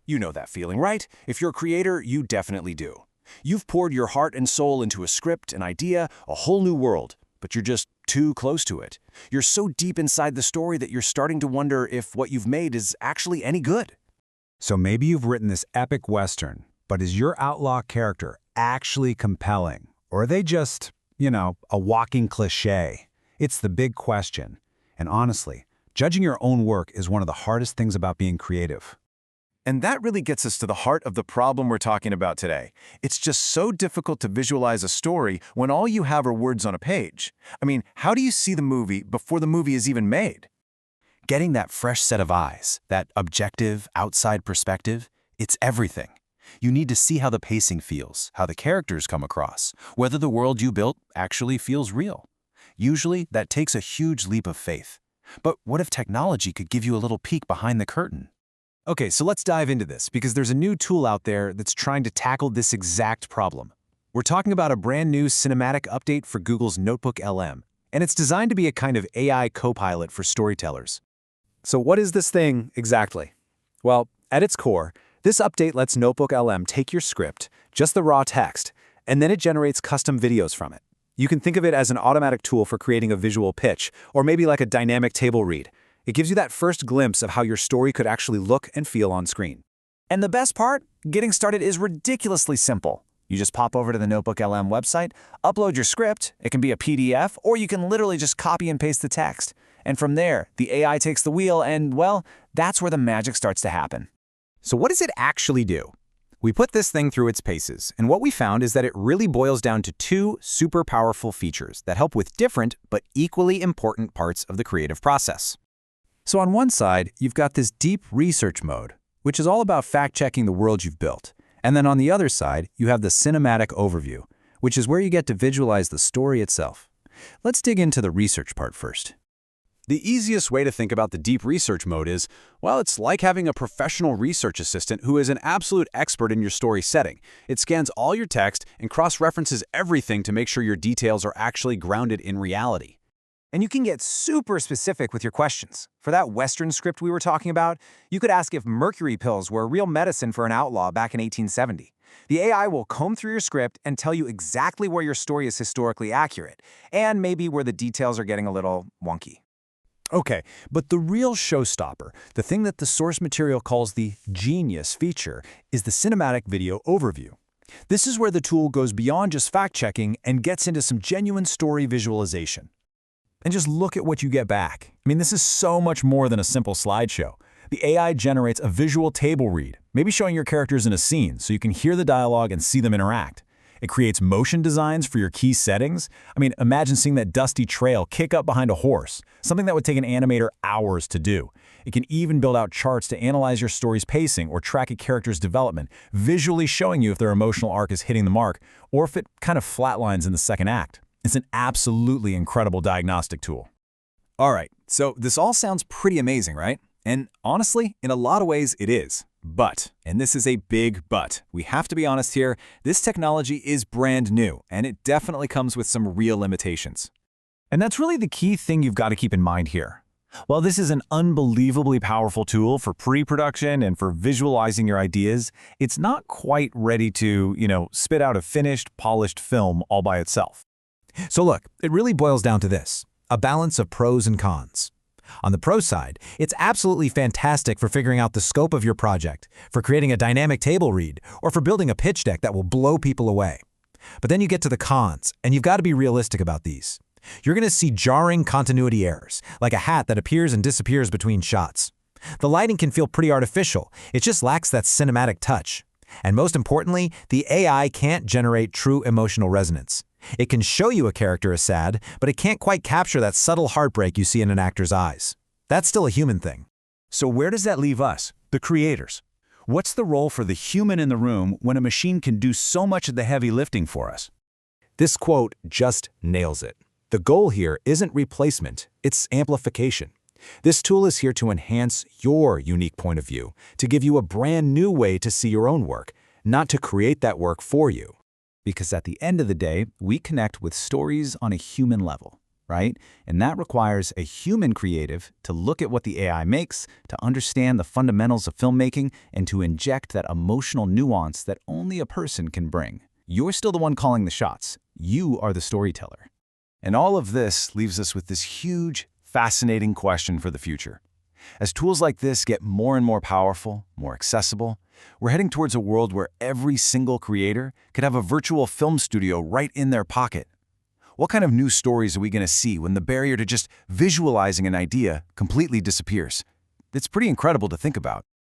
You know that feeling, right? If you're a creator, you definitely do. You've poured your heart and soul into a script, an idea, a whole new world, but you're just too close to it. You're so deep inside the story that you're starting to wonder if what you've made is actually any good. So maybe you've written this epic Western, but is your outlaw character actually compelling? Or are they just, a walking cliché? It's the big question. And honestly, judging your own work is one of the hardest things about being creative. And that really gets us to the heart of the problem we're talking about today. It's just so difficult to visualize a story when all you have are words on a page. I mean, how do you see the movie before the movie is even made? Getting that fresh set of eyes, that objective, outside perspective, it's everything. You need to see how the pacing feels, how the characters come across, whether the world you built actually feels real. Usually, that takes a huge leap of faith. But what if technology could give you a little peek behind the curtain? Okay, so let's dive into this, because there's a new tool out there that's trying to tackle this exact problem. We're talking about a brand new cinematic update for Google's NotebookLM, and it's designed to be a kind of AI co-pilot for storytellers. So what is this thing exactly? Well, at its core, this update lets NotebookLM take your script, just the raw text, and then it generates custom videos from it. You can think of it as an automatic tool for creating a visual pitch, or maybe like a dynamic table read. It gives you that first glimpse of how your story could actually look and feel on screen. And the best part? Getting started is ridiculously simple. You just pop over to the NotebookLM website, upload your script, it can be a PDF, or you can literally just copy and paste the text. And from there, the AI takes the wheel and, well, that's where the magic starts to happen. So what does it actually do? We put this thing through its paces, and what we found is that it really boils down to two super powerful features that help with different but equally important parts of the creative process. So on one side, you've got this deep research mode, which is all about fact-checking the world you've built. And then on the other side, you have the cinematic overview, which is where you get to visualize the story itself. Let's dig into the research part first. The easiest way to think about the deep research mode is, well, it's like having a professional research assistant who is an absolute expert in your story setting. It scans all your text and cross-references everything to make sure your details are actually grounded in reality. And you can get super specific with your questions. For that Western script we were talking about, you could ask if mercury pills were real medicine for an outlaw back in 1870. The AI will comb through your script and tell you exactly where your story is historically accurate, and maybe where the details are getting a little wonky. Okay, but the real showstopper, the thing that the source material calls the genius feature, is the cinematic video overview. This is where the tool goes beyond just fact-checking and gets into some genuine story visualization. And just look at what you get back. I mean, this is so much more than a simple slideshow. The AI generates a visual table read, maybe showing your characters in a scene so you can hear the dialogue and see them interact. It creates motion designs for your key settings. I mean, imagine seeing that dusty trail kick up behind a horse, something that would take an animator hours to do. It can even build out charts to analyze your story's pacing or track a character's development, visually showing you if their emotional arc is hitting the mark or if it kind of flatlines in the second act. It's an absolutely incredible diagnostic tool. All right, so this all sounds pretty amazing, right? And honestly, in a lot of ways, it is. But, and this is a big but, we have to be honest here, this technology is brand new, and it definitely comes with some real limitations. And that's really the key thing you've got to keep in mind here. While this is an unbelievably powerful tool for pre-production and for visualizing your ideas, it's not quite ready to, spit out a finished, polished film all by itself. So look, it really boils down to this, a balance of pros and cons. On the pro side, it's absolutely fantastic for figuring out the scope of your project, for creating a dynamic table read, or for building a pitch deck that will blow people away. But then you get to the cons, and you've got to be realistic about these. You're going to see jarring continuity errors, like a hat that appears and disappears between shots. The lighting can feel pretty artificial, it just lacks that cinematic touch. And most importantly, the AI can't generate true emotional resonance. It can show you a character is sad, but it can't quite capture that subtle heartbreak you see in an actor's eyes. That's still a human thing. So where does that leave us, the creators? What's the role for the human in the room when a machine can do so much of the heavy lifting for us? This quote just nails it. The goal here isn't replacement, it's amplification. This tool is here to enhance your unique point of view, to give you a brand new way to see your own work, not to create that work for you. Because at the end of the day, we connect with stories on a human level. right? And that requires a human creative to look at what the AI makes, to understand the fundamentals of filmmaking, and to inject that emotional nuance that only a person can bring. You're still the one calling the shots. You are the storyteller. And all of this leaves us with this huge, fascinating question for the future. As tools like this get more and more powerful, more accessible, we're heading towards a world where every single creator could have a virtual film studio right in their pocket. What kind of new stories are we going to see when the barrier to just visualizing an idea completely disappears? It's pretty incredible to think about.